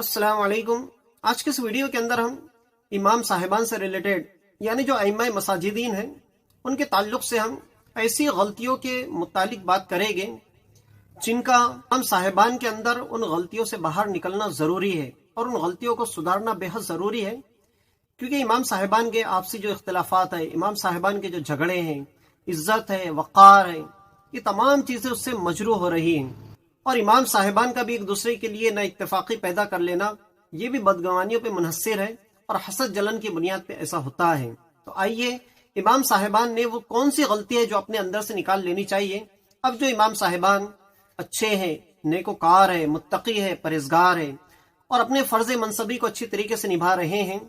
अस्सलाम वालेकुम। आज के इस वीडियो के अंदर हम इमाम साहिबान से रिलेटेड यानी जो अइम्मा मसाजिदीन हैं उनके ताल्लुक से हम ऐसी गलतियों के मुतालिक बात करेंगे जिनका इमाम साहिबान के अंदर उन गलतियों से बाहर निकलना ज़रूरी है और उन गलतियों को सुधारना बेहद ज़रूरी है, क्योंकि इमाम साहिबान के आपसी जो इख्तिलाफात है, इमाम साहिबान के जो झगड़े हैं, इज्जत है, वक़ार है, ये तमाम चीज़ें उससे मजरूह हो रही हैं। और इमाम साहिबान का भी एक दूसरे के लिए ना इत्तेफाकी पैदा कर लेना, ये भी बदगवानियों पे मुनहसिर है और हसद जलन की बुनियाद पे ऐसा होता है। तो आइए इमाम साहिबान ने वो कौन सी गलती है जो अपने अंदर से निकाल लेनी चाहिए। अब जो इमाम साहिबान अच्छे हैं, नेकोकार है, मुत्तकी है, परहेजगार है और अपने फ़र्ज़ मनसबी को अच्छी तरीके से निभा रहे हैं,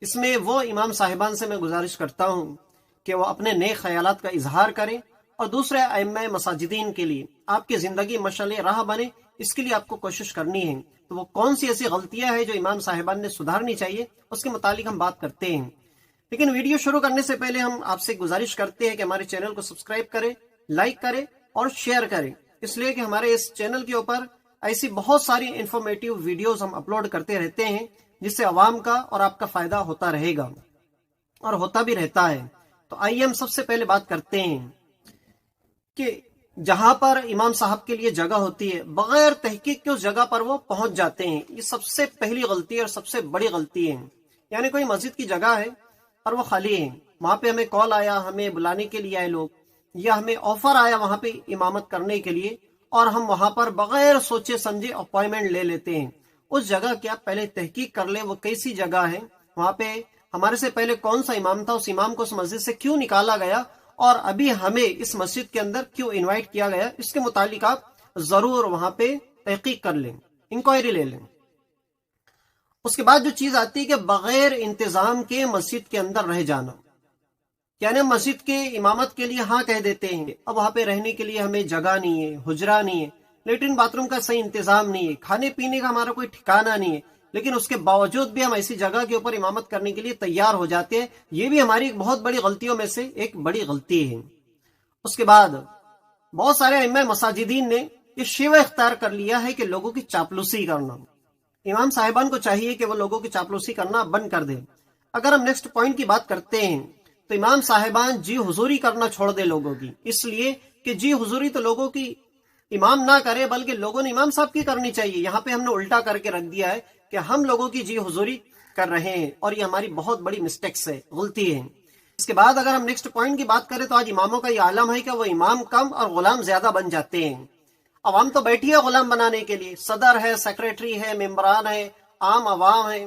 इसमें वो इमाम साहिबान से मैं गुजारिश करता हूँ कि वो अपने नेक ख्यालात का इजहार करें और दूसरे अइम्मा मसाजिदीन के लिए आपकी ज़िंदगी मशाल राह बने, इसके लिए आपको कोशिश करनी है। तो वो कौन सी ऐसी गलतियां हैं जो इमाम साहिबान ने सुधारनी चाहिए, उसके मुतालिक हम बात करते हैं। लेकिन वीडियो शुरू करने से पहले हम आपसे गुजारिश करते हैं कि हमारे चैनल को सब्सक्राइब करें, लाइक करें और शेयर करें, इसलिए कि हमारे इस चैनल के ऊपर ऐसी बहुत सारी इंफॉर्मेटिव वीडियोस हम अपलोड करते रहते हैं जिससे अवाम का और आपका फ़ायदा होता रहेगा और होता भी रहता है। तो आइए हम सबसे पहले बात करते हैं कि जहां पर इमाम साहब के लिए जगह होती है, बगैर तहकीक के उस जगह पर वो पहुंच जाते हैं। ये सबसे पहली गलती है और सबसे बड़ी गलती है। यानी कोई मस्जिद की जगह है और वो खाली है, वहां पे हमें कॉल आया, हमें बुलाने के लिए आए लोग, या हमें ऑफर आया वहां पे इमामत करने के लिए, और हम वहां पर बगैर सोचे समझे अपॉइंटमेंट ले लेते हैं। उस जगह की आप पहले तहकीक कर ले, वो कैसी जगह है, वहां पे हमारे से पहले कौन सा इमाम था, उस इमाम को उस मस्जिद से क्यों निकाला गया और अभी हमें इस मस्जिद के अंदर क्यों इनवाइट किया गया, इसके मुतालिक आप जरूर वहां पे तहकीक कर लें, इंक्वायरी ले लें। उसके बाद जो चीज आती है कि बगैर इंतजाम के मस्जिद के अंदर रह जाना, यानी मस्जिद के इमामत के लिए हाँ कह देते हैं, अब वहां पे रहने के लिए हमें जगह नहीं है, हुजरा नहीं है, लेटरिन बाथरूम का सही इंतजाम नहीं है, खाने पीने का हमारा कोई ठिकाना नहीं है, लेकिन उसके बावजूद भी हम ऐसी जगह के ऊपर इमामत करने के लिए तैयार हो जाते हैं। ये भी हमारी एक बहुत बड़ी गलतियों में से एक बड़ी गलती है। उसके बाद बहुत सारे अइम्मा मसाजिदीन ने ये शिवा इख्तियार कर लिया है कि लोगों की चापलूसी करना। इमाम साहिबान को चाहिए कि वो लोगों की चापलूसी करना बंद कर दे। अगर हम नेक्स्ट पॉइंट की बात करते हैं तो इमाम साहिबान जी हुजूरी करना छोड़ दे लोगों की, इसलिए कि जी हुजूरी तो लोगों की इमाम ना करे बल्कि लोगों ने इमाम साहब की करनी चाहिए। यहाँ पे हमने उल्टा करके रख दिया है कि हम लोगों की जी हुजूरी कर रहे हैं और ये हमारी बहुत बड़ी मिस्टेक्स है, गलती है। इसके बाद अगर हम नेक्स्ट पॉइंट की बात करें तो आज इमामों का ये आलम है कि वो इमाम कम और गुलाम ज्यादा बन जाते हैं। अब हम तो बैठी है गुलाम बनाने के लिए, सदर है, सेक्रेटरी है, मेंबरान है, आम अवाम है,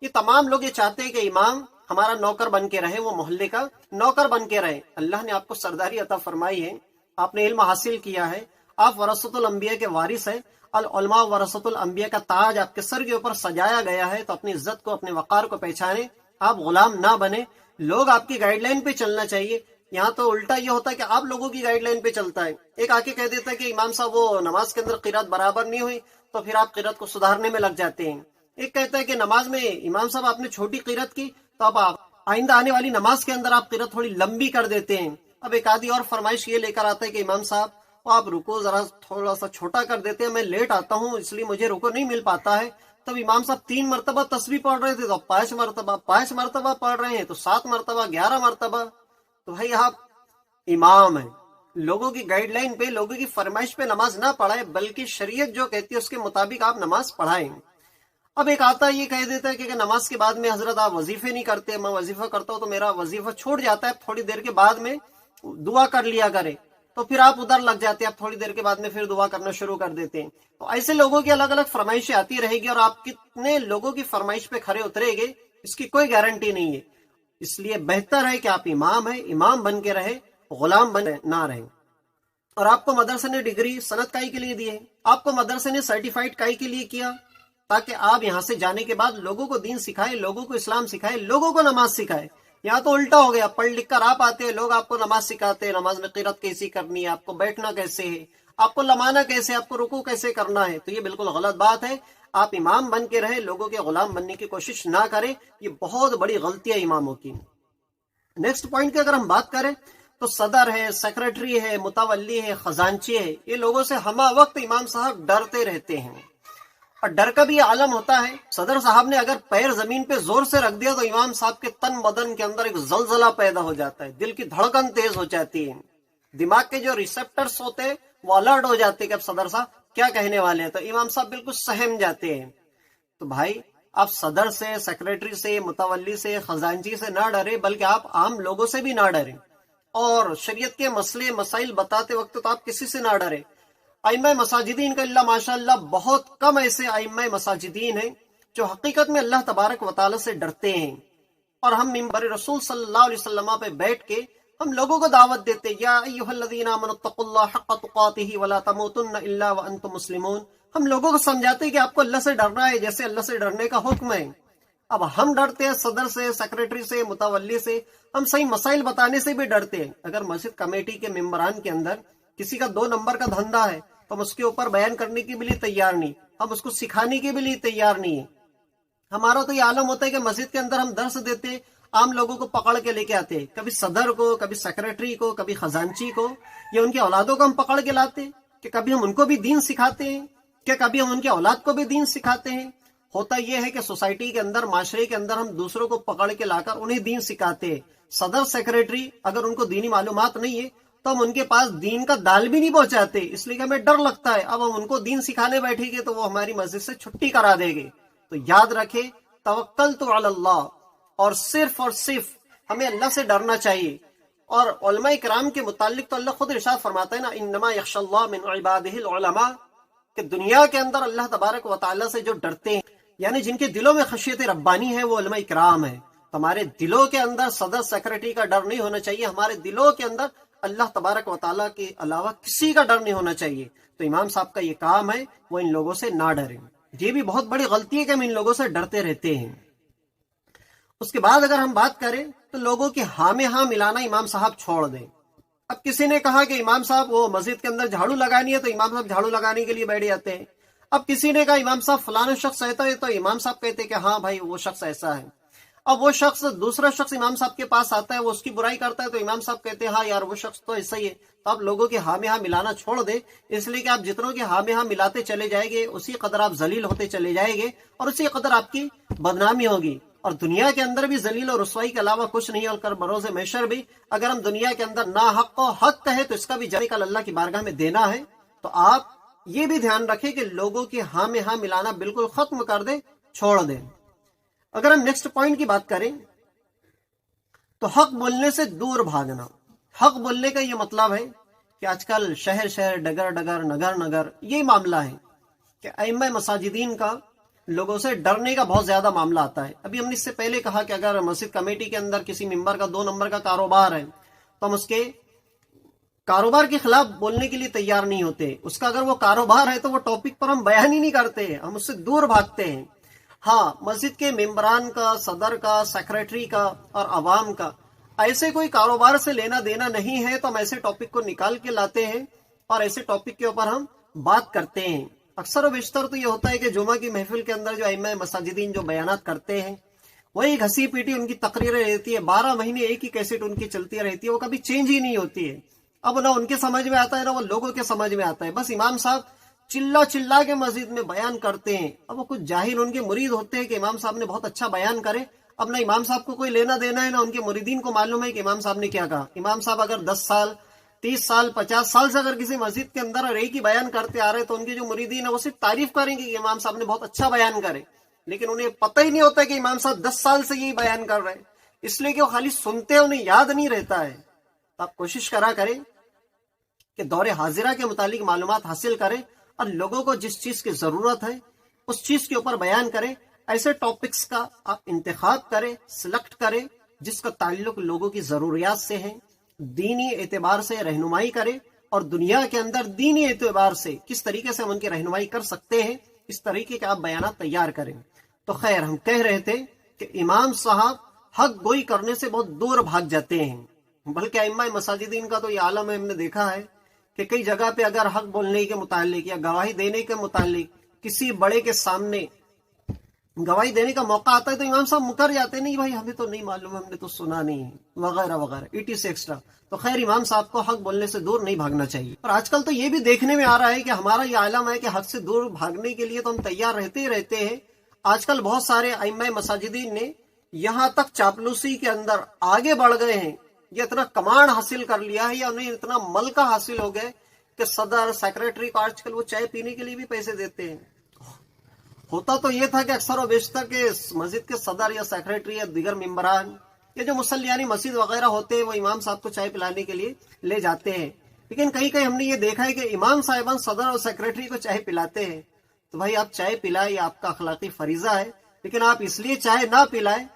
ये तमाम लोग ये चाहते हैं कि इमाम हमारा नौकर बन के रहे, वो मोहल्ले का नौकर बन के रहे। अल्लाह ने आपको सरदारी अता फरमाई है, आपने इल्म हासिल किया है, आप वरसतुल अंबिया के वारिस है, अल उलमा वरसतुल अंबिया का ताज आपके सर के ऊपर सजाया गया है। तो अपनी इज्जत को, अपने वकार को पहचाने, आप गुलाम ना बने, लोग आपकी गाइडलाइन पे चलना चाहिए। यहाँ तो उल्टा ये होता है कि आप लोगों की गाइडलाइन पे चलता है। एक आके कह देता है कि इमाम साहब वो नमाज के अंदर क़िरात बराबर नहीं हुई, तो फिर आप क़िरात को सुधारने में लग जाते हैं। एक कहता है कि नमाज में इमाम साहब आपने छोटी क़िरात की, तो अब आप आइंदा आने वाली नमाज के अंदर आप क़िरात थोड़ी लंबी कर देते हैं। अब एक आधी और फरमाइश ये लेकर आता है कि इमाम साहब आप रुको जरा थोड़ा सा छोटा कर देते हैं, मैं लेट आता हूँ इसलिए मुझे रुको नहीं मिल पाता है। तब इमाम साहब 3 मरतबा तस्बीह पढ़ रहे थे तो 5 मरतबा पढ़ रहे हैं, तो 7 मरतबा, 11 मरतबा। तो भाई आप इमाम है, लोगों की गाइडलाइन पे, लोगों की फरमाइश पे नमाज ना पढ़ाए, बल्कि शरीयत जो कहती है उसके मुताबिक आप नमाज पढ़ाएं। अब एक आता ये कह देता है कि नमाज के बाद में हजरत आप वजीफे नहीं करते, मैं वजीफा करता हूँ तो मेरा वजीफा छूट जाता है, थोड़ी देर के बाद में दुआ कर लिया करे। तो फिर आप उधर लग जाते हैं, आप थोड़ी देर के बाद में फिर दुआ करना शुरू कर देते हैं। तो ऐसे लोगों की अलग अलग फरमाइशें आती रहेगी और आप कितने लोगों की फरमाइश पे खरे उतरेंगे इसकी कोई गारंटी नहीं है। इसलिए बेहतर है कि आप इमाम है, इमाम बन के रहे, गुलाम बन ना रहे। और आपको मदरसे ने डिग्री सनद काई के लिए दी है, आपको मदरसे ने सर्टिफाइड काई के लिए किया, ताकि आप यहाँ से जाने के बाद लोगों को दीन सिखाए, लोगों को इस्लाम सिखाए, लोगों को नमाज सिखाए। यहाँ तो उल्टा हो गया, पढ़ लिख कर आप आते हैं, लोग आपको नमाज सिखाते हैं, नमाज में क़िरात कैसी करनी है, आपको बैठना कैसे है, आपको लमाना कैसे, आपको रुकू कैसे करना है। तो ये बिल्कुल गलत बात है। आप इमाम बन के रहे, लोगों के गुलाम बनने की कोशिश ना करें, ये बहुत बड़ी गलती है इमामों की। नेक्स्ट पॉइंट की अगर हम बात करें तो सदर है, सेक्रेटरी है, मुतवल्ली है, खजांची है, ये लोगों से हमा वक्त इमाम साहब डरते रहते हैं। اور ڈر کا بھی یہ عالم ہوتا ہے، صدر صاحب نے اگر پیر زمین پہ زور سے رکھ دیا تو امام صاحب کے تن بدن کے اندر ایک زلزلہ پیدا ہو جاتا ہے، دل کی دھڑکن تیز ہو جاتی ہے، دماغ کے جو ریسپٹرز ہوتے ہیں وہ الرٹ ہو جاتے ہیں کہ اب صدر صاحب کیا کہنے والے ہیں، تو امام صاحب بالکل سہم جاتے ہیں۔ تو بھائی آپ صدر سے، سیکریٹری سے، متولی سے، خزانچی سے نہ ڈرے، بلکہ آپ عام لوگوں سے بھی نہ ڈریں، اور شریعت کے مسئلے مسائل بتاتے وقت تو آپ کسی سے نہ ڈریں۔ ائمہ مساجدین کا اللہ ماشاء اللہ بہت کم ایسے ائمہ مساجدین ہیں جو حقیقت میں اللہ تبارک و تعالی سے ڈرتے ہیں، اور ہم ممبر رسول صلی اللہ علیہ وسلم پہ بیٹھ کے ہم لوگوں کو دعوت دیتے، یا ایھا الذین آمنوا اتقوا اللہ حق تقاتہ ولا تموتن الا وانتم مسلمون، ہم لوگوں کو سمجھاتے کہ آپ کو اللہ سے ڈرنا ہے جیسے اللہ سے ڈرنے کا حکم ہے۔ اب ہم ڈرتے ہیں صدر سے، سیکریٹری سے، متولی سے، ہم صحیح مسائل بتانے سے بھی ڈرتے ہیں۔ اگر مسجد کمیٹی کے ممبران کے اندر کسی کا 2 نمبر کا دھندا ہے تو ہم اس کے اوپر بیان کرنے کے بھی لیے تیار نہیں، ہم اس کو سکھانے کے بھی لیے تیار نہیں ہیں۔ ہمارا تو یہ عالم ہوتا ہے کہ مسجد کے اندر ہم درس دیتے، عام لوگوں کو پکڑ کے لے کے آتے، کبھی صدر کو، کبھی سیکریٹری کو، کبھی خزانچی کو، یا ان کی اولادوں کو ہم پکڑ کے لاتے کہ کبھی ہم ان کو بھی دین سکھاتے ہیں، کہ کبھی ہم ان کی اولاد کو بھی دین سکھاتے ہیں۔ ہوتا یہ ہے کہ سوسائٹی کے اندر، معاشرے کے اندر ہم دوسروں کو پکڑ کے لا کر انہیں دین سکھاتے ہیں۔ صدر، سیکریٹری اگر ان کو دینی معلومات نہیں ہے تو ہم ان کے پاس دین کا دال بھی نہیں پہنچاتے، اس لیے کہ ہمیں ڈر لگتا ہے اب ہم ان کو دین سکھانے بیٹھیں گے تو وہ ہماری مسجد سے چھٹی کرا دیں گے۔ تو یاد رکھے، توکلت علی اللہ، اور صرف ہمیں اللہ سے ڈرنا چاہیے۔ اور علماء کرام کے متعلق تو اللہ خود ارشاد فرماتا ہے نا، انما یخشی اللہ من عبادہ العلماء، کہ دنیا کے اندر اللہ تبارک و تعالیٰ سے جو ڈرتے ہیں، یعنی جن کے دلوں میں خشیت ربانی ہے، وہ علماء کرام ہے۔ ہمارے دلوں کے اندر صدر، سیکریٹری کا ڈر نہیں ہونا چاہیے، ہمارے دلوں کے اندر اللہ تبارک و تعالیٰ کے علاوہ کسی کا ڈر نہیں ہونا چاہیے۔ تو امام صاحب کا یہ کام ہے، وہ ان لوگوں سے نہ ڈریں۔ یہ بھی بہت بڑی غلطی ہے کہ ہم ان لوگوں سے ڈرتے رہتے ہیں۔ اس کے بعد اگر ہم بات کریں تو لوگوں کے ہاں میں ہاں ملانا امام صاحب چھوڑ دیں۔ اب کسی نے کہا کہ امام صاحب وہ مسجد کے اندر جھاڑو لگانی ہے تو امام صاحب جھاڑو لگانے کے لیے بیٹھ جاتے ہیں۔ اب کسی نے کہا امام صاحب فلانا شخص ایسا ہے تو امام صاحب کہتے ہیں کہ ہاں بھائی وہ شخص ایسا ہے۔ اب وہ شخص، دوسرا شخص امام صاحب کے پاس آتا ہے، وہ اس کی برائی کرتا ہے تو امام صاحب کہتے ہیں ہاں یار وہ شخص تو ایسا ہی ہے۔ تو آپ لوگوں کے ہاں میں ہاں ملانا چھوڑ دیں، اس لیے کہ آپ جتنوں کے ہاں میں ہاں ملاتے چلے جائیں گے اسی قدر آپ ذلیل ہوتے چلے جائیں گے، اور اسی قدر آپ کی بدنامی ہوگی۔ اور دنیا کے اندر بھی ذلیل اور رسوائی کے علاوہ کچھ نہیں ہے، اور بروز محشر بھی اگر ہم دنیا کے اندر نا حق کو حق کہے تو اس کا بھی جواب کل اللہ کی بارگاہ میں دینا ہے۔ تو آپ یہ بھی دھیان رکھیں کہ لوگوں کے ہاں میں ہاں ملانا بالکل ختم کر دیں، چھوڑ دیں۔ اگر ہم نیکسٹ پوائنٹ کی بات کریں تو حق بولنے سے دور بھاگنا۔ حق بولنے کا یہ مطلب ہے کہ آج کل شہر شہر، ڈگر ڈگر، نگر نگر یہ معاملہ ہے کہ ائمہ مساجدین کا لوگوں سے ڈرنے کا بہت زیادہ معاملہ آتا ہے۔ ابھی ہم نے اس سے پہلے کہا کہ اگر مسجد کمیٹی کے اندر کسی ممبر کا 2 نمبر کا کاروبار ہے تو ہم اس کے کاروبار کے خلاف بولنے کے لیے تیار نہیں ہوتے۔ اس کا اگر وہ کاروبار ہے تو وہ ٹاپک پر ہم بیان ہی نہیں کرتے، ہم اس سے دور بھاگتے ہیں۔ ہاں، مسجد کے ممبران کا، صدر کا، سیکریٹری کا اور عوام کا ایسے کوئی کاروبار سے لینا دینا نہیں ہے تو ہم ایسے ٹاپک کو نکال کے لاتے ہیں اور ایسے ٹاپک کے اوپر ہم بات کرتے ہیں۔ اکثر و بیشتر تو یہ ہوتا ہے کہ جمعہ کی محفل کے اندر جو ائمہ مساجدین جو بیانات کرتے ہیں وہی گھسی پیٹی ان کی تقریریں رہتی ہے، 12 مہینے ایک ہی کیسٹ ان کی چلتی رہتی ہے، وہ کبھی چینج ہی نہیں ہوتی ہے۔ اب نہ ان کے سمجھ میں آتا ہے نہ وہ لوگوں کے سمجھ میں آتا ہے، بس امام صاحب چلا چلا کے مسجد میں بیان کرتے ہیں۔ اب وہ کچھ جاہل ان کے مرید ہوتے ہیں کہ امام صاحب نے بہت اچھا بیان کرے، اب نہ امام صاحب کو کوئی لینا دینا ہے نہ ان کے مریدین کو معلوم ہے کہ امام صاحب نے کیا کہا۔ امام صاحب اگر 10 سال، 30 سال، 50 سال سے اگر کسی مسجد کے اندر ایک ہی بیان کرتے آ رہے تو ان کے جو مریدین ہیں وہ صرف تعریف کریں گے کہ امام صاحب نے بہت اچھا بیان کرے، لیکن انہیں پتہ ہی نہیں ہوتا کہ امام صاحب 10 سال سے یہی بیان کر رہے ہیں، اس لیے کہ وہ خالی سنتے ہیں، انہیں یاد نہیں رہتا ہے۔ تو آپ کوشش کرا کریں کہ دور حاضرہ کے متعلق معلومات حاصل کریں اور لوگوں کو جس چیز کی ضرورت ہے اس چیز کے اوپر بیان کریں۔ ایسے ٹاپکس کا آپ انتخاب کریں، سلیکٹ کریں جس کا تعلق لوگوں کی ضروریات سے ہے، دینی اعتبار سے رہنمائی کریں، اور دنیا کے اندر دینی اعتبار سے کس طریقے سے ہم ان کی رہنمائی کر سکتے ہیں اس طریقے کے آپ بیانات تیار کریں۔ تو خیر، ہم کہہ رہے تھے کہ امام صاحب حق گوئی کرنے سے بہت دور بھاگ جاتے ہیں، بلکہ ائمہ مساجدین کا تو یہ عالم ہے، ہم نے دیکھا ہے کہ کئی جگہ پہ اگر حق بولنے کے متعلق یا گواہی دینے کے متعلق کسی بڑے کے سامنے गवाही देने का मौका आता है तो इमाम साहब मुकर जाते हैं, नहीं भाई हमें तो नहीं मालूम, हमने तो सुना नहीं, वगैरह वगैरह इट इज एक्स्ट्रा। तो खैर इमाम साहब को हक बोलने से दूर नहीं भागना चाहिए। और आजकल तो ये भी देखने में आ रहा है कि हमारा ये आलम है कि हक से दूर भागने के लिए तो हम तैयार रहते ही रहते हैं। आजकल बहुत सारे अइम्मा मसाजिदीन ने यहाँ तक चापलूसी के अंदर आगे बढ़ गए हैं, ये इतना कमांड हासिल कर लिया है या उन्हें इतना मलका हासिल हो गए कि सदर सेक्रेटरी को आजकल वो चाय पीने के लिए भी पैसे देते हैं। होता तो ये था कि अक्सर व बेशतर के मस्जिद के सदर या सेक्रेटरी या दीगर मेंबरान या जो मुसल्लियानी मस्जिद वगैरह होते हैं वो इमाम साहब को चाय पिलाने के लिए ले जाते हैं। लेकिन कहीं कहीं हमने ये देखा है कि इमाम साहिबान सदर और सेक्रेटरी को चाय पिलाते हैं। तो भाई आप चाय पिलाए, ये आपका अखलाकी फरीजा है, लेकिन आप इसलिए चाय ना पिलाए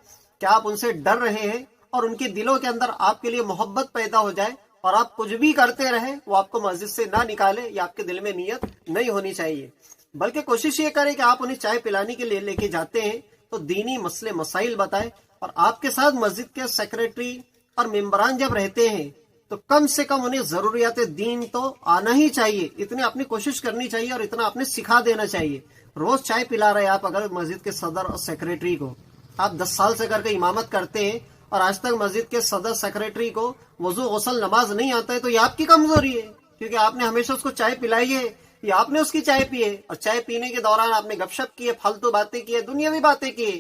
कि आप उनसे डर रहे हैं और उनके दिलों के अंदर आपके लिए मोहब्बत पैदा हो जाए और आप कुछ भी करते रहे वो आपको मस्जिद से ना निकाले, या आपके दिल में नीयत नहीं होनी चाहिए। बल्कि कोशिश ये करें कि आप उन्हें चाय पिलाने के लिए लेके जाते हैं तो दीनी मसले मसाइल बताएं, और आपके साथ मस्जिद के सेक्रेटरी और मेंबरान जब रहते हैं तो कम से कम उन्हें जरूरियात दीन तो आना ही चाहिए, इतने अपनी कोशिश करनी चाहिए और इतना आपने सिखा देना चाहिए। रोज चाय पिला रहे आप अगर मस्जिद के सदर और सेक्रेटरी को, आप 10 साल से करके इमामत करते हैं और आज तक मस्जिद के सदर सेक्रेटरी को वजू गुस्ल नमाज नहीं आता है, तो ये आपकी कमजोरी है, क्योंकि आपने हमेशा उसको चाय पिलाई है या आपने उसकी चाय पी है, और चाय पीने के दौरान आपने गपशप की है, फालतू बातें की है, दुनियावी बातें की है।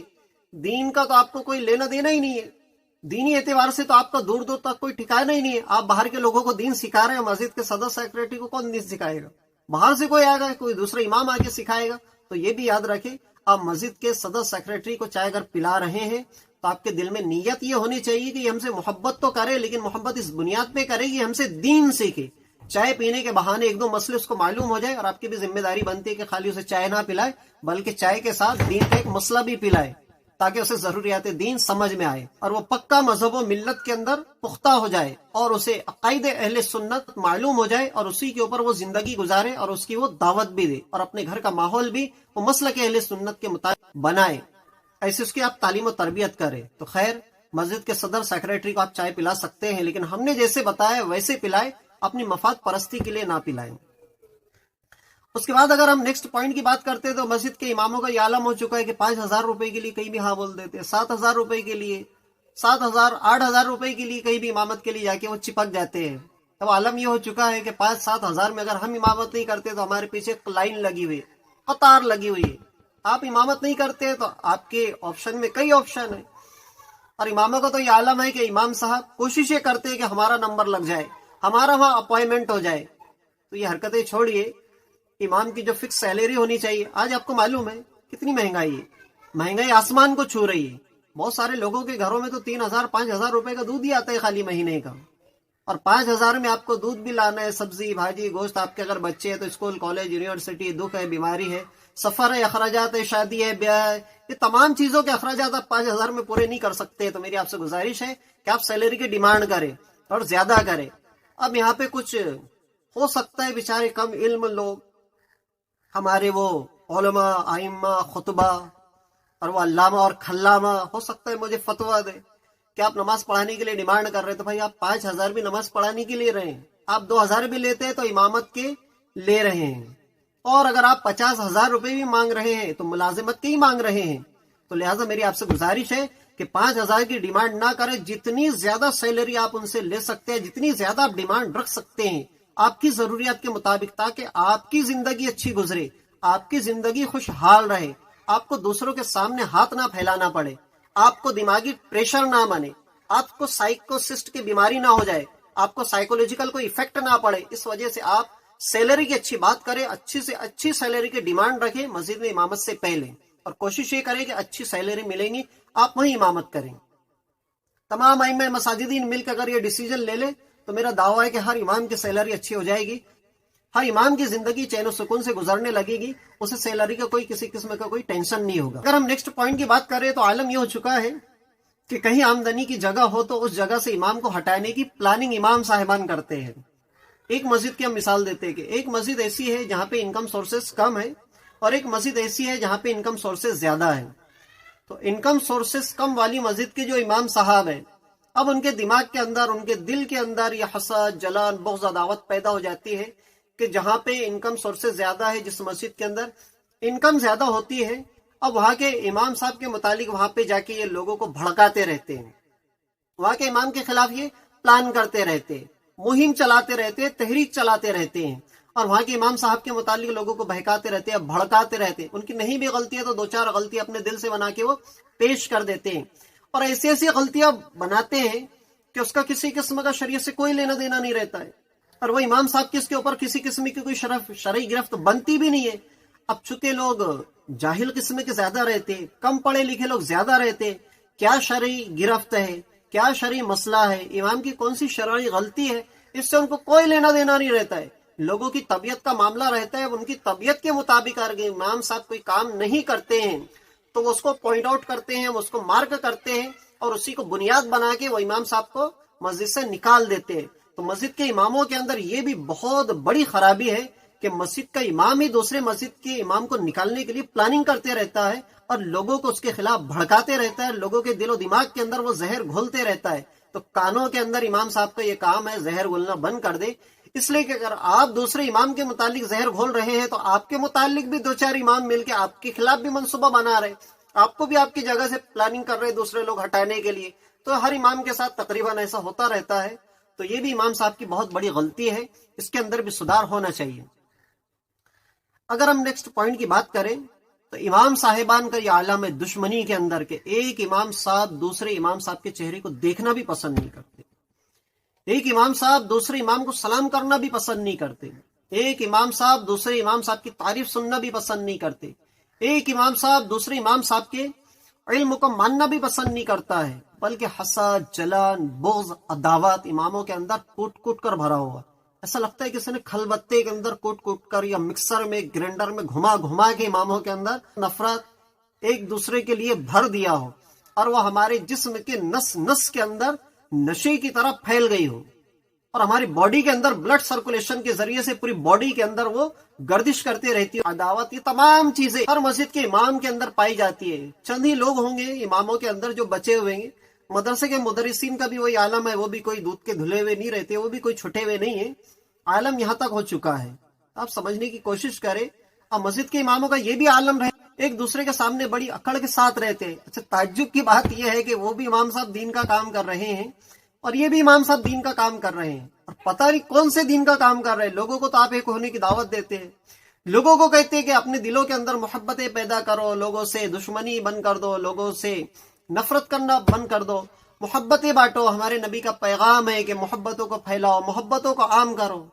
दीन का तो आपको कोई लेना देना ही नहीं है, दीनी एतबार से तो आपका दूर दूर तक कोई ठिकाना ही नहीं है। आप बाहर के लोगों को दीन सिखा रहे हैं, मस्जिद के सदर सेक्रेटरी को कौन दीन सिखाएगा? बाहर से कोई आएगा, कोई दूसरा इमाम आके सिखाएगा। तो ये भी याद रखें, आप मस्जिद के सदर सेक्रेटरी को चाय अगर पिला रहे हैं तो आपके दिल में नीयत ये होनी चाहिए कि हमसे मोहब्बत तो करे, लेकिन मोहब्बत इस बुनियाद पे करे कि हमसे दीन सीखे। चाय पीने के बहाने एक दो मसले उसको मालूम हो जाए और आपकी भी जिम्मेदारी बनती है कि खाली उसे चाय ना पिलाए, बल्कि चाय के साथ दीन का एक मसला भी पिलाए, ताकि उसे जरूरियात दीन समझ में आए और वो पक्का मजहब व मिल्लत के अंदर पुख्ता हो जाए और उसे अकायदे अहले सुन्नत मालूम हो जाए और उसी के ऊपर वो जिंदगी गुजारे और उसकी वो दावत भी दे और अपने घर का माहौल भी वो मसलक अहले सुन्नत के मुताबिक बनाए। ऐसे उसकी आप तालीम और तरबियत करें। तो खैर, मस्जिद के सदर सेक्रेटरी को आप चाय पिला सकते हैं, लेकिन हमने जैसे बताया वैसे पिलाए, अपनी मफाद परस्ती के लिए ना पिलाएं। उसके बाद अगर हम नेक्स्ट पॉइंट की बात करते हैं तो मस्जिद के इमामों का ये आलम हो चुका है कि 5,000 रुपए के लिए कहीं भी हाँ बोल देते हैं, 7,000 रुपए के लिए, 7,000 8,000 रुपए के लिए कहीं भी इमामत के लिए जाके वो चिपक जाते हैं। तब आलम ये हो चुका है कि 5-7 हजार में अगर हम इमामत नहीं करते तो हमारे पीछे लाइन लगी हुई है, कतार लगी हुई है। आप इमामत नहीं करते तो आपके ऑप्शन में कई ऑप्शन है, और इमामों का तो ये आलम है कि इमाम साहब कोशिश ये करते हैं कि हमारा नंबर लग जाए, हमारा वहां अपॉइंटमेंट हो जाए। तो ये हरकतें छोड़िए, इमाम की जो फिक्स सैलरी होनी चाहिए। आज आपको मालूम है कितनी महंगाई है, महंगाई आसमान को छू रही है। बहुत सारे लोगों के घरों में तो 3,000-5,000 रुपए का दूध ही आता है खाली महीने का, और 5,000 में आपको दूध भी लाना है, सब्जी भाजी गोश्त। आपके अगर बच्चे हैं तो स्कूल कॉलेज यूनिवर्सिटी, दुख है, बीमारी है, सफर है, अखराजात है, शादी है, ब्याह है, ये तमाम चीजों के अखराजात आप 5,000 में पूरे नहीं कर सकते। तो मेरी आपसे गुजारिश है कि आप सैलरी की डिमांड करें और ज्यादा करें। अब यहाँ पे कुछ हो सकता है बेचारे कम इल्म लोग, हमारे वो उलमा आइम्मा खुतबा और वो अल्लामा और खल्लामा, हो सकता है मुझे फतवा दे कि आप नमाज पढ़ाने के लिए डिमांड कर रहे हैं। तो भाई आप 5,000 भी नमाज पढ़ाने के लिए रहे हैं, आप 2,000 भी लेते हैं तो इमामत के ले रहे हैं, और अगर आप 50,000 रुपए भी मांग रहे हैं तो मुलाजिमत के ही मांग रहे हैं। तो लिहाजा मेरी आपसे गुजारिश है कि 5,000 की डिमांड ना करें। जितनी ज्यादा सैलरी आप उनसे ले सकते हैं, जितनी ज्यादा आप डिमांड रख सकते हैं आपकी जरूरियात के मुताबिक, ताकि आपकी जिंदगी अच्छी गुजरे, आपकी जिंदगी खुशहाल रहे, आपको दूसरों के सामने हाथ ना फैलाना पड़े, आपको दिमागी प्रेशर ना बने, आपको साइकोसिस्ट की बीमारी ना हो जाए, आपको साइकोलॉजिकल कोई इफेक्ट ना पड़े। इस वजह से आप सैलरी की अच्छी बात करें, अच्छी से अच्छी सैलरी की डिमांड रखें मस्जिद में इमामत से पहले, और कोशिश ये करें कि अच्छी सैलरी मिलेंगी आप वहीं इमामत करें। तमाम आइम्मा मसाजिदीन मिलकर अगर ये डिसीजन ले ले तो मेरा दावा है कि हर इमाम की सैलरी अच्छी हो जाएगी, हर इमाम की जिंदगी चैन और सुकून से गुजरने लगेगी, उसे सैलरी का कोई किसी किस्म का कोई टेंशन नहीं होगा। अगर हम नेक्स्ट पॉइंट की बात करें तो आलम यह हो चुका है कि कहीं आमदनी की जगह हो तो उस जगह से इमाम को हटाने की प्लानिंग इमाम साहिबान करते हैं। एक मस्जिद की हम मिसाल देते हैं कि एक मस्जिद ऐसी है जहाँ पे इनकम सोर्सेस कम है और एक मस्जिद ऐसी है जहाँ पे इनकम सोर्सेस ज्यादा है। तो इनकम सोर्सेस कम वाली मस्जिद के जो इमाम साहब हैं, अब उनके दिमाग के अंदर, उनके दिल के अंदर यह हसद, जलन, बुग़्ज़, अदावत पैदा हो जाती है कि जहाँ पे इनकम सोर्सेज ज्यादा है, जिस मस्जिद के अंदर इनकम ज्यादा होती है, اب وہاں کے امام صاحب کے متعلق وہاں پہ جا کے یہ لوگوں کو بھڑکاتے رہتے ہیں، وہاں کے امام کے خلاف یہ پلان کرتے رہتے ہیں، مہم چلاتے رہتے ہیں، تحریک چلاتے رہتے ہیں، اور وہاں کے امام صاحب کے متعلق لوگوں کو بہکاتے رہتے ہیں، بھڑکاتے رہتے ہیں۔ ان کی نہیں بھی غلطی ہے تو دو چار غلطی اپنے دل سے بنا کے وہ پیش کر دیتے ہیں، اور ایسی ایسی غلطیاں بناتے ہیں کہ اس کا کسی قسم کا شریعت سے کوئی لینا دینا نہیں رہتا ہے، اور وہ امام صاحب کی اس کے اوپر کسی قسم کی کوئی شرعی گرفت بنتی بھی نہیں ہے۔ اب چونکہ لوگ جاہل قسم کے زیادہ رہتے، کم پڑھے لکھے لوگ زیادہ رہتے، کیا شرعی گرفت ہے، کیا شرعی مسئلہ ہے، امام کی کون سی شرعی غلطی ہے، اس سے ان کو کوئی لینا دینا نہیں رہتا ہے۔ لوگوں کی طبیعت کا معاملہ رہتا ہے، ان کی طبیعت کے مطابق اگر امام صاحب کوئی کام نہیں کرتے ہیں تو وہ اس کو پوائنٹ آؤٹ کرتے ہیں، وہ اس کو مارک کرتے ہیں، اور اسی کو بنیاد بنا کے وہ امام صاحب کو مسجد سے نکال دیتے ہیں۔ تو مسجد کے اماموں کے اندر یہ بھی بہت بڑی خرابی ہے کہ مسجد کا امام ہی دوسرے مسجد کے امام کو نکالنے کے لیے پلاننگ کرتے رہتا ہے، اور لوگوں کو اس کے خلاف بھڑکاتے رہتا ہے، لوگوں کے دل و دماغ کے اندر وہ زہر گھولتے رہتا ہے۔ تو کانوں کے اندر امام صاحب کا یہ کام ہے زہر گھولنا بند کر دے، اس لیے کہ اگر آپ دوسرے امام کے متعلق زہر گھول رہے ہیں تو آپ کے متعلق بھی دو چار امام مل کے آپ کے خلاف بھی منصوبہ بنا رہے، آپ کو بھی آپ کی جگہ سے پلاننگ کر رہے دوسرے لوگ ہٹانے کے لیے۔ تو ہر امام کے ساتھ تقریباً ایسا ہوتا رہتا ہے، تو یہ بھی امام صاحب کی بہت بڑی غلطی ہے، اس کے اندر بھی سدھار ہونا چاہیے۔ اگر ہم نیکسٹ پوائنٹ کی بات کریں تو امام صاحبان کا یہ عالم ہے دشمنی کے اندر کے ایک امام صاحب دوسرے امام صاحب کے چہرے کو دیکھنا بھی پسند نہیں کرتے، ایک امام صاحب دوسرے امام کو سلام کرنا بھی پسند نہیں کرتے، ایک امام صاحب دوسرے امام صاحب کی تعریف سننا بھی پسند نہیں کرتے، ایک امام صاحب دوسرے امام صاحب کے علم کو ماننا بھی پسند نہیں کرتا ہے، بلکہ حسد، جلن، بغض، عداوت اماموں کے اندر کوٹ کوٹ کر بھرا ہوا۔ ایسا لگتا ہے کسی نے کھل بتے کے اندر کوٹ کوٹ کر یا مکسر میں گرینڈر میں گھما گھما کے اماموں کے اندر نفرت ایک دوسرے کے لیے بھر دیا ہو، اور وہ ہمارے جسم کے نس نس کے اندر نشے کی طرح پھیل گئی ہو، اور ہماری باڈی کے اندر بلڈ سرکولیشن کے ذریعے سے پوری باڈی کے اندر وہ گردش کرتے رہتی ہے۔ عداوت، یہ تمام چیزیں ہر مسجد کے امام کے اندر پائی جاتی ہے۔ چند ہی لوگ ہوں گے اماموں کے اندر جو بچے ہوئے ہیں، مدرسے کے مدرسین کا بھی وہی عالم ہے، وہ بھی کوئی دودھ کے دھلے ہوئے نہیں رہتے، وہ بھی کوئی چھٹے ہوئے نہیں ہیں، عالم یہاں تک ہو چکا ہے۔ آپ سمجھنے کی کوشش کریں، اب مسجد کے اماموں کا یہ بھی عالم رہے، ایک دوسرے کے سامنے بڑی اکڑ کے ساتھ رہتے ہیں۔ اچھا، تعجب کی بات یہ ہے کہ وہ بھی امام صاحب دین کا کام کر رہے ہیں اور یہ بھی امام صاحب دین کا کام کر رہے ہیں، اور پتہ نہیں کون سے دین کا کام کر رہے ہیں۔ لوگوں کو تو آپ ایک ہونے کی دعوت دیتے ہیں، لوگوں کو کہتے ہیں کہ اپنے دلوں کے اندر محبتیں پیدا کرو، لوگوں سے دشمنی بند کر دو، لوگوں سے نفرت کرنا بند کر دو، محبتیں بانٹو، ہمارے نبی کا پیغام ہے کہ محبتوں کو پھیلاؤ، محبتوں کو عام کرو۔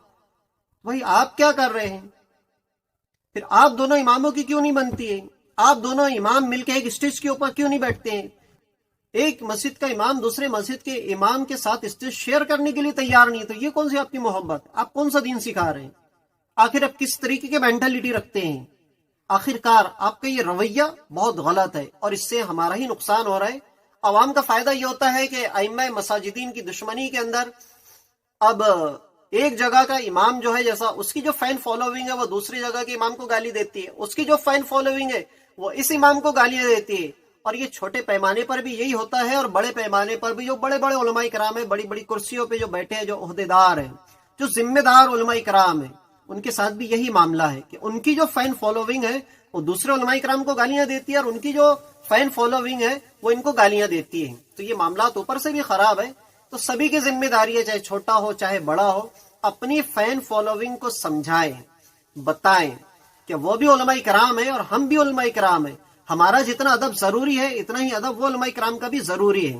وہی آپ کیا کر رہے ہیں؟ پھر آپ دونوں اماموں کی کیوں نہیں بنتی ہے؟ آپ دونوں امام مل کے ایک اسٹیج کے اوپر کیوں نہیں بیٹھتے ہیں؟ ایک مسجد کا امام دوسرے مسجد کے امام کے ساتھ اسٹیج شیئر کرنے کے لیے تیار نہیں، تو یہ کون سی آپ کی محبت؟ آپ کون سا دین سکھا رہے ہیں؟ آخر آپ کس طریقے کے مینٹلٹی رکھتے ہیں؟ آخرکار آپ کا یہ رویہ بہت غلط ہے، اور اس سے ہمارا ہی نقصان ہو رہا ہے۔ عوام کا فائدہ یہ ہوتا ہے کہ ائمہ مساجدین کی دشمنی کے اندر اب ایک جگہ کا امام جو ہے، جیسا اس کی جو فین فالوئنگ ہے وہ دوسری جگہ کے امام کو گالی دیتی ہے، اس کی جو فین فالوئنگ ہے وہ اس امام کو گالیاں دیتی ہے، اور یہ چھوٹے پیمانے پر بھی یہی ہوتا ہے، اور بڑے پیمانے پر بھی جو بڑے بڑے علماء کرام ہیں، بڑی بڑی کرسیوں پہ جو بیٹھے ہیں، جو عہدیدار ہیں، جو ذمہ دار علماء کرام ہیں، ان کے ساتھ بھی یہی معاملہ ہے کہ ان کی جو فین فالوئنگ ہے وہ دوسرے علماء کرام کو گالیاں دیتی ہے، اور ان کی جو فین فالوئنگ ہے وہ ان کو گالیاں دیتی ہے۔ تو یہ معاملات اوپر سے بھی خراب ہے۔ تو سبھی کی ذمہ داری ہے، چاہے چھوٹا ہو چاہے بڑا ہو، اپنی فین فالوئنگ کو سمجھائیں، بتائیں کہ وہ بھی علماء کرام ہیں اور ہم بھی علماء کرام ہیں، ہمارا جتنا ادب ضروری ہے اتنا ہی ادب وہ علماء کرام کا بھی ضروری ہے۔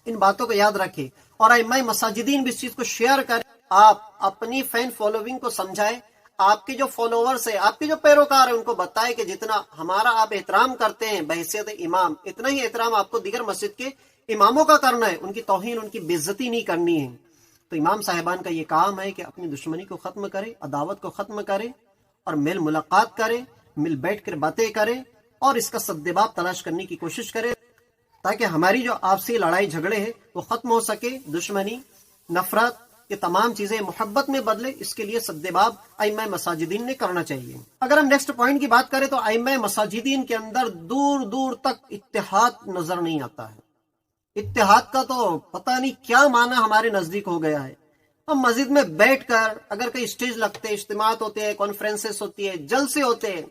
ان باتوں کو یاد رکھیں، اور ائمہ مساجدین بھی اس چیز کو شیئر کریں۔ آپ اپنی فین فالوئنگ کو سمجھائیں، آپ کے جو فالوورز ہیں، آپ کے جو پیروکار ہیں، ان کو بتائیں کہ جتنا ہمارا آپ احترام کرتے ہیں بحیثیت امام، اتنا ہی احترام آپ کو دیگر مسجد کے اماموں کا کرنا ہے، ان کی توہین، ان کی بے عزتی نہیں کرنی ہے۔ تو امام صاحبان کا یہ کام ہے کہ اپنی دشمنی کو ختم کرے، عداوت کو ختم کرے، اور میل ملاقات کرے، مل بیٹھ کر باتیں کرے، اور اس کا سدباب تلاش کرنے کی کوشش کرے، تاکہ ہماری جو آپسی لڑائی جھگڑے ہیں وہ ختم ہو سکے، دشمنی، نفرت، یہ تمام چیزیں محبت میں بدلے، اس کے لیے سدباب ائمہ مساجدین نے کرنا چاہیے۔ اگر ہم نیکسٹ پوائنٹ کی بات کریں تو ائمہ مساجدین کے اندر دور دور تک اتحاد نظر نہیں آتا ہے۔ اتحاد کا تو پتہ نہیں کیا معنی ہمارے نزدیک ہو گیا ہے۔ ہم مسجد میں بیٹھ کر اگر کئی اسٹیج لگتے ہیں، اجتماعات ہوتے ہیں، کانفرنسز ہوتی ہے، جلسے ہوتے ہیں،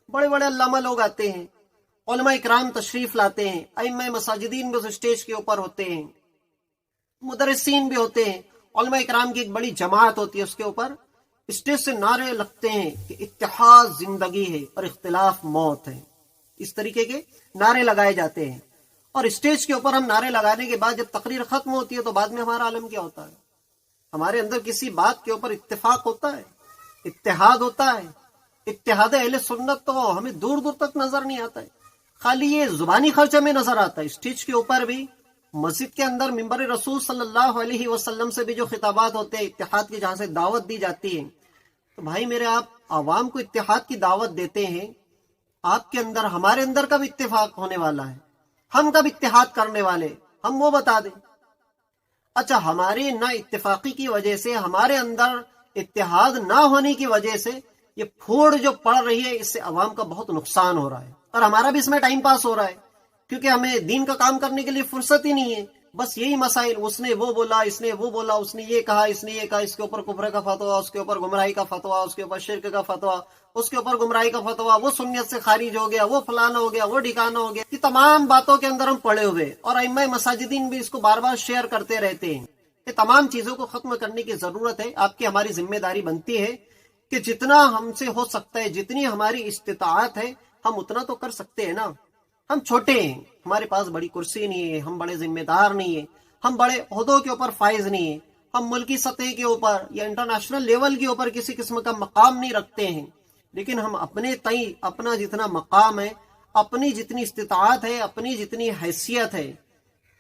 بڑے بڑے علامہ لوگ آتے ہیں، उलमा इकराम तशरीफ लाते हैं, अइम्मा मसाजिदीन भी उस स्टेज के ऊपर होते हैं, मुदर्रिसीन भी होते हैं, उलमा इकराम की एक बड़ी जमात होती है, उसके ऊपर स्टेज से नारे लगते हैं कि इत्तेहाद जिंदगी है और इख्तिलाफ मौत है। इस तरीके के नारे लगाए जाते हैं। और स्टेज के ऊपर हम नारे लगाने के बाद जब तकरीर खत्म होती है तो बाद में हमारा आलम क्या होता है? हमारे अंदर किसी बात के ऊपर इत्तेफाक होता है, इत्तेहाद होता है। इत्तेहाद अहले सुन्नत तो हमें दूर दूर तक नजर नहीं आता है, खाली ये जुबानी खर्च में नजर आता है। स्टेज के ऊपर भी, मस्जिद के अंदर मिंबर रसूल सल्लल्लाहु अलैहि वसल्लम से भी जो खिताबात होते हैं इत्तेहाद की, जहां से दावत दी जाती है, तो भाई मेरे आप आवाम को इत्तेहाद की दावत देते हैं, आपके अंदर हमारे अंदर कब इत्तेफाक होने वाला है? हम कब इत्तेहाद करने वाले, हम वो बता दें। अच्छा, हमारे ना इत्तेफाकी की वजह से, हमारे अंदर इत्तेहाद ना होने की वजह से ये फूट जो पड़ रही है, इससे अवाम का बहुत नुकसान हो रहा है और हमारा भी इसमें टाइम पास हो रहा है, क्योंकि हमें दीन का काम करने के लिए फुर्सत ही नहीं है। बस यही मसाइल, उसने वो बोला, इसने वो बोला, उसने ये कहा, इसने ये कहा, इसके ऊपर कुफ्र का फतवा, उसके ऊपर गुमराही का फतवा, उसके ऊपर शिर्क का फतवा, उसके ऊपर गुमराही का फतवा, वो सुन्नियत से खारिज हो गया, वो फलाना हो गया, वो ठिकाना हो गया। ये तमाम बातों के अंदर हम पड़े हुए, और अइम्मा मसाजिदीन भी इसको बार बार शेयर करते रहते हैं। ये तमाम चीजों को खत्म करने की जरूरत है। आपकी हमारी जिम्मेदारी बनती है कि जितना हमसे हो सकता है, जितनी हमारी इस्तिताअत है, हम उतना तो कर सकते हैं ना। हम छोटे हैं, हमारे पास बड़ी कुर्सी नहीं है, हम बड़े जिम्मेदार नहीं है, हम बड़े ओहदों के ऊपर फाइज नहीं है, हम मुल्की सतह के ऊपर या इंटरनेशनल लेवल के ऊपर किसी किस्म का मकाम नहीं रखते हैं, लेकिन हम अपने तई अपना जितना मकाम है, अपनी जितनी इस्तिताअत है, अपनी जितनी हैसियत है,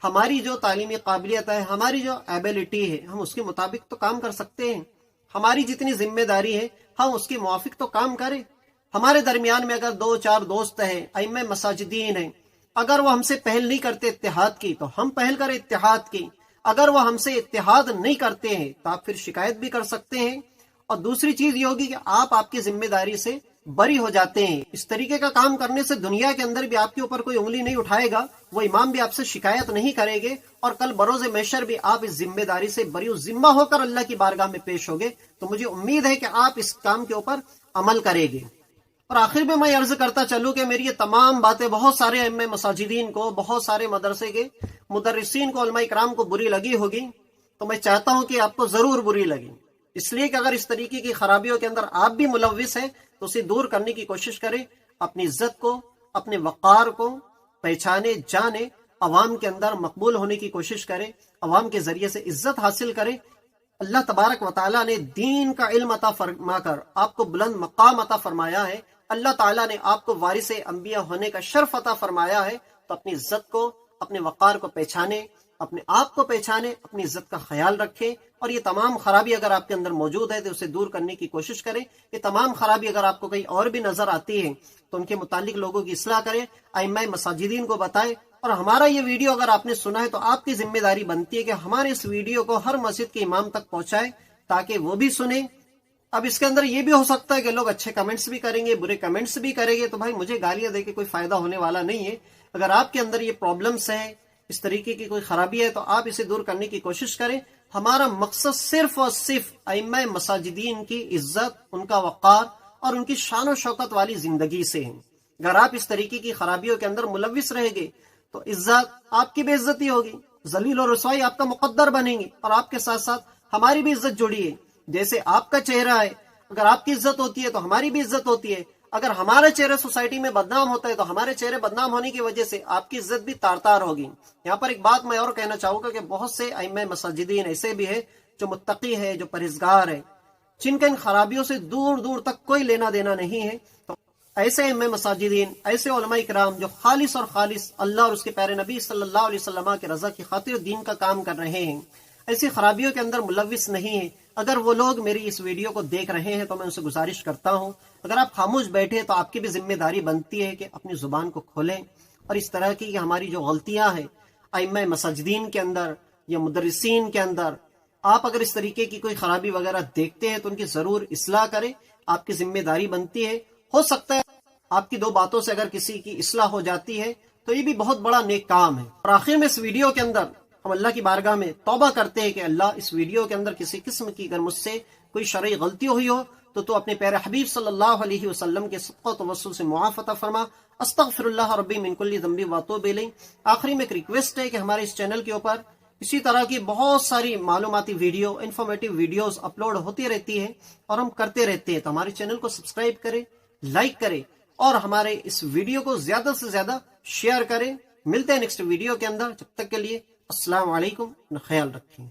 हमारी जो तालीमी काबिलियत है, हमारी जो एबिलिटी है, हम उसके मुताबिक तो काम कर सकते हैं। हमारी जितनी जिम्मेदारी है, हम उसके मुआफिक तो काम करें। हमारे दरमियान में अगर 2-4 दोस्त हैं, अइम्मा मसाजिदीन हैं, अगर वो हमसे पहल नहीं करते इत्तेहाद की, तो हम पहल करें इत्तेहाद की। अगर वो हमसे इत्तेहाद नहीं करते हैं तो आप फिर शिकायत भी कर सकते हैं। और दूसरी चीज ये होगी कि आप आपकी जिम्मेदारी से बरी हो जाते हैं। इस तरीके का काम करने से दुनिया के अंदर भी आपके ऊपर कोई उंगली नहीं उठाएगा, वो इमाम भी आपसे शिकायत नहीं करेंगे, और कल बरोज़ महशर भी आप इस जिम्मेदारी से बरी जिम्मा होकर अल्लाह की बारगाह में पेश होगे। तो मुझे उम्मीद है कि आप इस काम के ऊपर अमल करेंगे। और आखिर में मैं अर्ज करता चलूं कि मेरी ये तमाम बातें बहुत सारे अइम्मा मसाजिदीन को, बहुत सारे मदरसे के मुदर्रिसीन को, उलमा इकराम को बुरी लगी होगी, तो मैं चाहता हूं कि आपको जरूर बुरी लगी, इसलिए कि अगर इस तरीके की खराबियों के अंदर आप भी मुलव्विस हैं तो उसे दूर करने की कोशिश करें। अपनी इज्जत को, अपने वक़ार को पहचाने, जाने, अवाम के अंदर मकबूल होने की कोशिश करें, अवाम के जरिए से इज्जत हासिल करें। अल्लाह तबारक व तआला ने दीन का इल्म अता फरमाकर आपको बुलंद मकाम अता फरमाया है। अल्लाह ताला ने आपको वारिस अंबिया होने का शर्फ अता फरमाया है। तो अपनी इज्जत को, अपने वक़ार को पहचाने, अपने आप को पहचाने, अपनी इज्जत का ख्याल रखें। और ये तमाम खराबी अगर आपके अंदर मौजूद है तो उसे दूर करने की कोशिश करें। ये तमाम खराबी अगर आपको कहीं और भी नजर आती है तो उनके मुतालिक लोगों की इस्लाह करें, अइम्मा मसाजिदीन को बताएं। और हमारा ये वीडियो अगर आपने सुना है तो आपकी जिम्मेदारी बनती है कि हमारे इस वीडियो को हर मस्जिद के इमाम तक पहुंचाएं ताकि वो भी सुने। अब इसके अंदर ये भी हो सकता है कि लोग अच्छे कमेंट्स भी करेंगे, बुरे कमेंट्स भी करेंगे, तो भाई मुझे गालियां देके कोई फायदा होने वाला नहीं है। अगर आपके अंदर ये प्रॉब्लम्स है, इस तरीके की कोई खराबी है, तो आप इसे दूर करने की कोशिश करें। हमारा मकसद सिर्फ और सिर्फ अइम्मा मसाजिदीन की इज्जत, उनका वक़ार और उनकी शान और शौकत वाली जिंदगी से है। अगर आप इस तरीके की खराबियों के अंदर मुलव्विस रहेंगे तो इज्जत आपकी बेइज्जती होगी, जलील और रसवाई आपका मुकद्दर बनेंगे, और आपके साथ साथ हमारी भी इज्जत जुड़ी है। जैसे आपका चेहरा है, अगर आपकी इज्जत होती है तो हमारी भी इज्जत होती है। अगर हमारे चेहरे सोसाइटी में बदनाम होता है तो हमारे चेहरे बदनाम होने की वजह से आपकी इज्जत भी तार तार होगी। यहाँ पर एक बात मैं और कहना चाहूंगा कि बहुत से अइम्मा मसाजिदीन ऐसे भी है जो मुत्तकी है, जो परहेजगार है, जिनके इन खराबियों से दूर दूर तक कोई लेना देना नहीं है। तो ऐसे अइम्मा मसाजिदीन, ऐसे उलमा इकराम जो खालिस और खालिस अल्लाह और उसके प्यारे नबी सल्लल्लाहु अलैहि वसल्लम के रजा की खातिर दीन का काम कर रहे हैं, ऐसी खराबियों के अंदर मुलव्विस नहीं है, अगर वो लोग मेरी इस वीडियो को देख रहे हैं तो मैं उनसे गुजारिश करता हूं, अगर आप खामोश बैठे तो आपकी भी जिम्मेदारी बनती है कि अपनी जुबान को खोलें और इस तरह की हमारी जो गलतियां हैं अइम्मा मसाजिदीन के अंदर या मुदर्रिसीन के अंदर, आप अगर इस तरीके की कोई खराबी वगैरह देखते हैं तो उनकी जरूर इस्लाह करें। आपकी जिम्मेदारी बनती है। हो सकता है आपकी दो बातों से अगर किसी की इस्लाह हो जाती है तो ये भी बहुत बड़ा नेक काम है। और आखिर में इस वीडियो के अंदर हम अल्लाह की बारगाह में तौबा करते हैं कि अल्लाह, इस वीडियो के अंदर किसी किस्म की अगर मुझसे कोई शरई गलती हुई हो تو اپنے پیارے حبیب صلی اللہ علیہ وسلم کے صدقہ و توسل سے معاف عطا فرما۔ استغفر اللہ ربی من کل ذنب واتوب الیہ۔ آخری میں ایک ریکویسٹ ہے کہ ہمارے اس چینل کے اوپر اسی طرح کی بہت ساری معلوماتی ویڈیو، انفارمیٹیو ویڈیوز اپلوڈ ہوتی رہتی ہے اور ہم کرتے رہتے ہیں، تو ہمارے چینل کو سبسکرائب کریں، لائک کریں اور ہمارے اس ویڈیو کو زیادہ سے زیادہ شیئر کریں۔ ملتے ہیں نیکسٹ ویڈیو کے اندر، جب تک کے لیے السلام علیکم، خیال رکھیں۔